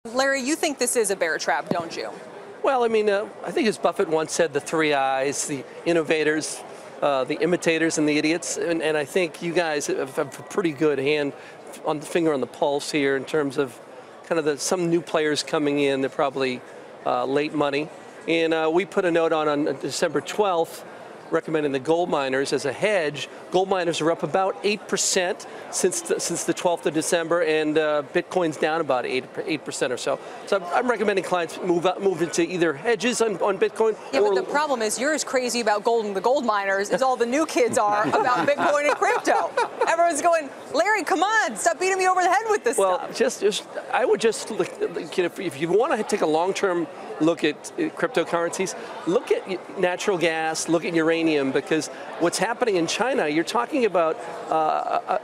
Larry, you think this is a bear trap, don't you? Well, I mean, I think as Buffett once said, the three I's, the innovators, the imitators, and the idiots. And I think you guys have a pretty good hand on the finger on the pulse here in terms of kind of some new players coming in. They're probably late money. And we put a note on December 12th recommending the gold miners as a hedge. Gold miners are up about 8% since the 12th of December, and Bitcoin's down about 8% or so. So I'm recommending clients move into either hedges on Bitcoin. Yeah, but the problem is you're as crazy about gold and the gold miners as all the new kids are about Bitcoin and crypto. Everyone's going, Larry, come on, stop beating me over the head with this stuff. I would just look, if you want to take a long-term look at cryptocurrencies, look at natural gas, look at uranium, because what's happening in China, you're talking about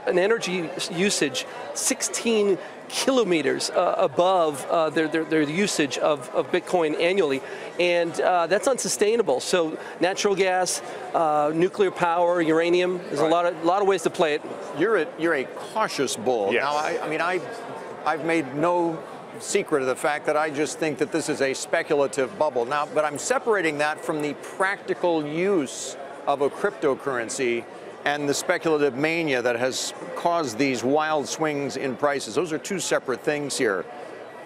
an energy usage 16 kilometers above their usage of Bitcoin annually, and that's unsustainable. So natural gas, nuclear power, uranium, there's a lot of ways to play it. You're a cautious bull. Yes. Now, I mean, I've made no secret of the fact that I just think that this is a speculative bubble. Now, but I'm separating that from the practical use of a cryptocurrency and the speculative mania that has caused these wild swings in prices. Those are two separate things here.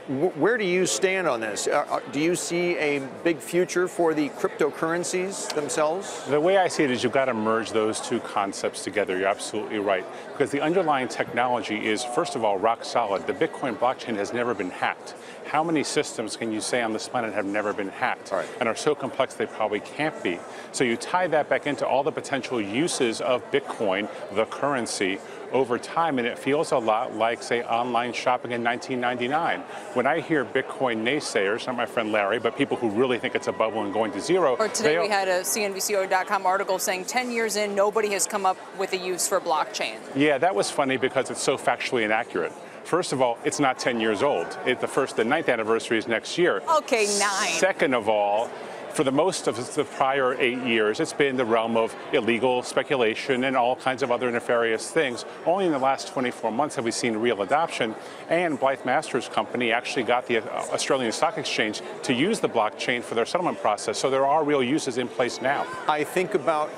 Where do you stand on this? Do you see a big future for the cryptocurrencies themselves? The way I see it is you've got to merge those two concepts together. You're absolutely right. Because the underlying technology is, first of all, rock solid. The Bitcoin blockchain has never been hacked. How many systems can you say on this planet have never been hacked and are so complex they probably can't be? So you tie that back into all the potential uses of Bitcoin, the currency, over time, and it feels a lot like, say, online shopping in 1999. When I hear Bitcoin naysayers, not my friend Larry, but people who really think it's a bubble and going to zero. Or today we had a CNBC.com article saying 10 years in, nobody has come up with a use for blockchain. Yeah, that was funny because it's so factually inaccurate. First of all, it's not 10 years old. The 9th anniversary is next year. Okay, 9. Second of all, for the most of the prior 8 years, it's been the realm of illegal speculation and all kinds of other nefarious things. Only in the last 24 months have we seen real adoption. And Blythe Masters Company actually got the Australian Stock Exchange to use the blockchain for their settlement process. So there are real uses in place now. I think about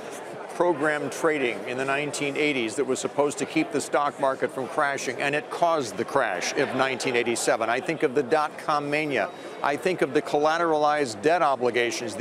program trading in the 1980s that was supposed to keep the stock market from crashing, and it caused the crash of 1987. I think of the dot-com mania. I think of the collateralized debt obligations,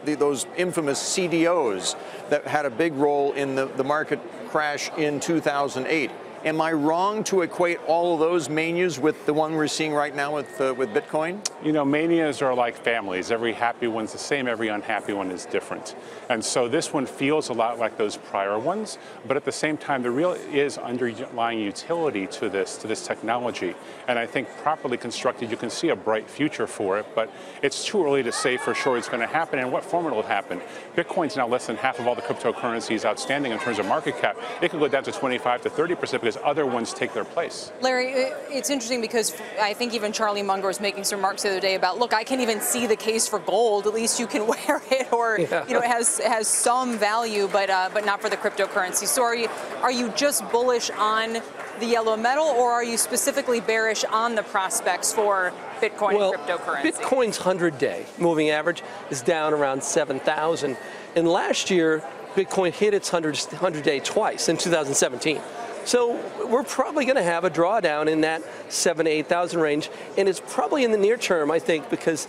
those infamous CDOs that had a big role in the market crash in 2008. Am I wrong to equate all of those manias with the one we're seeing right now with Bitcoin? You know, manias are like families. Every happy one's the same, every unhappy one is different. And so this one feels a lot like those prior ones, but at the same time, there really is underlying utility to this technology. And I think properly constructed, you can see a bright future for it, but it's too early to say for sure it's going to happen and what form it will happen. Bitcoin's now less than half of all the cryptocurrencies outstanding in terms of market cap. It could go down to 25 to 30% because other ones take their place. Larry, it's interesting because I think even Charlie Munger was making some remarks the other day about, look, I can't even see the case for gold. At least you can wear it, or you know, it has some value, but not for the cryptocurrency. So are you just bullish on the yellow metal, or are you specifically bearish on the prospects for Bitcoin and cryptocurrency? Bitcoin's 100-day moving average is down around 7,000, and last year Bitcoin hit its 100-day twice in 2017. So we're probably going to have a drawdown in that 7,000 to 8,000 range, and it's probably in the near term, I think, because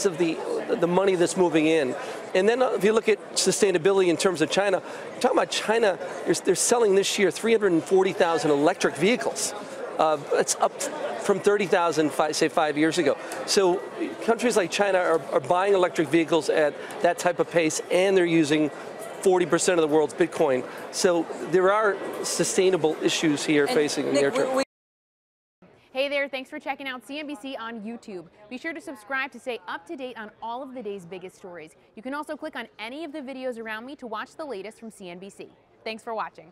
of the money that's moving in. And then if you look at sustainability in terms of China, you're talking about China, they're selling this year 340,000 electric vehicles. It's up from 30,000, say 5 years ago. So countries like China are buying electric vehicles at that type of pace, and they're using 40% of the world's Bitcoin. So there are sustainable issues here facing in the near term. Hey there, thanks for checking out CNBC on YouTube. Be sure to subscribe to stay up to date on all of the day's biggest stories. You can also click on any of the videos around me to watch the latest from CNBC. Thanks for watching.